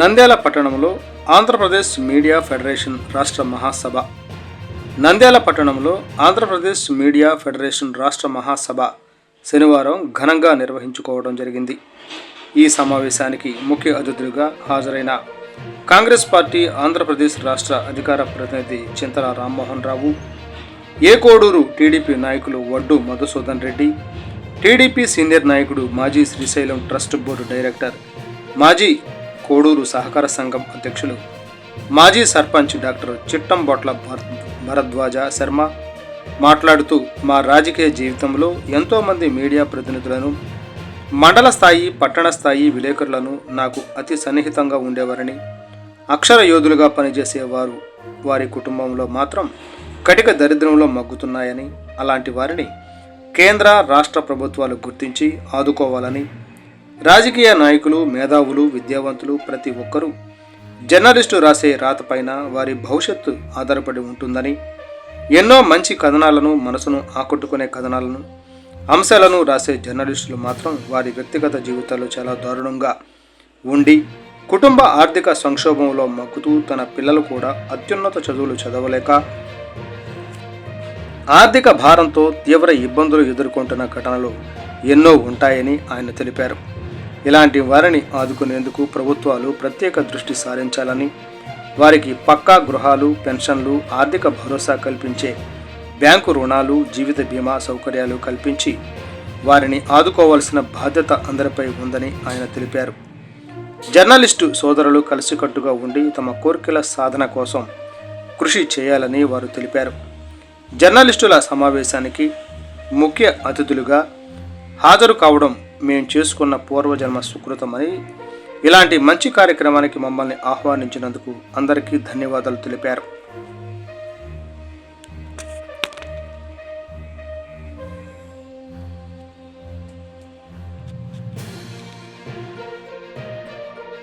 నంద్యాల పట్టణంలో Andhra Pradesh media federation రాష్ట్ర మహాసభ. నంద్యాల పట్టణంలో ఆంధ్రప్రదేశ్ మీడియా ఫెడరేషన్ రాష్ట్ర మహాసభ శనివారం ఘనంగా నిర్వహించుకోవడం జరిగింది. ఈ సమావేశానికి ముఖ్య అతిథులుగా హాజరైన కాంగ్రెస్ పార్టీ ఆంధ్రప్రదేశ్ రాష్ట్ర అధికార ప్రతినిధి చింతల రామ్మోహన్ రావు, కోడూరు టీడీపీ నాయకులు వడ్డు మధుసూదన్ రెడ్డి, టీడీపీ సీనియర్ నాయకుడు మాజీ శ్రీశైలం ట్రస్ట్ బోర్డు డైరెక్టర్, మాజీ కోడూరు సహకార సంఘం అధ్యక్షులు, మాజీ సర్పంచ్ డాక్టర్ చిట్టంబొట్ల భరద్వాజ శర్మ మాట్లాడుతూ, మా రాజకీయ జీవితంలో ఎంతోమంది మీడియా ప్రతినిధులను, మండల స్థాయి, పట్టణ స్థాయి విలేకరులను నాకు అతి సన్నిహితంగా ఉండేవారని, అక్షర యోధులుగా పనిచేసేవారు వారి కుటుంబంలో మాత్రం కటిక దరిద్రంలో మగ్గుతున్నాయని, అలాంటి వారిని కేంద్ర రాష్ట్ర ప్రభుత్వాలు గుర్తించి ఆదుకోవాలని, రాజకీయ నాయకులు, మేధావులు, విద్యావంతులు ప్రతి ఒక్కరూ జర్నలిస్టు రాసే రాతపైన వారి భవిష్యత్తు ఆధారపడి ఉంటుందని, ఎన్నో మంచి కథనాలను, మనసును ఆకట్టుకునే కథనాలను, అంశాలను రాసే జర్నలిస్టులు మాత్రం వారి వ్యక్తిగత జీవితాల్లో చాలా దారుణంగా ఉండి కుటుంబ ఆర్థిక సంక్షోభంలో మగ్గుతూ తన పిల్లలు కూడా అత్యున్నత చదువులు చదవలేక ఆర్థిక భారంతో తీవ్ర ఇబ్బందులు ఎదుర్కొంటున్న ఘటనలు ఎన్నో ఉంటాయని ఆయన తెలిపారు. ఇలాంటి వారిని ఆదుకునేందుకు ప్రభుత్వాలు ప్రత్యేక దృష్టి సారించాలని, వారికి పక్కా గృహాలు, పెన్షన్లు, ఆర్థిక భరోసా కల్పించే బ్యాంకు రుణాలు, జీవిత బీమా సౌకర్యాలు కల్పించి వారిని ఆదుకోవాల్సిన బాధ్యత అందరిపై ఉందని ఆయన తెలిపారు. జర్నలిస్టు సోదరులు కలిసికట్టుగా ఉండి తమ కోరికల సాధన కోసం కృషి చేయాలని వారు తెలిపారు. జర్నలిస్టుల సమావేశానికి ముఖ్య అతిథులుగా హాజరు కావడం మేము చేసుకున్న పూర్వజన్మ సుకృతమని, ఇలాంటి మంచి కార్యక్రమానికి మమ్మల్ని ఆహ్వానించినందుకు అందరికీ ధన్యవాదాలు తెలిపారు.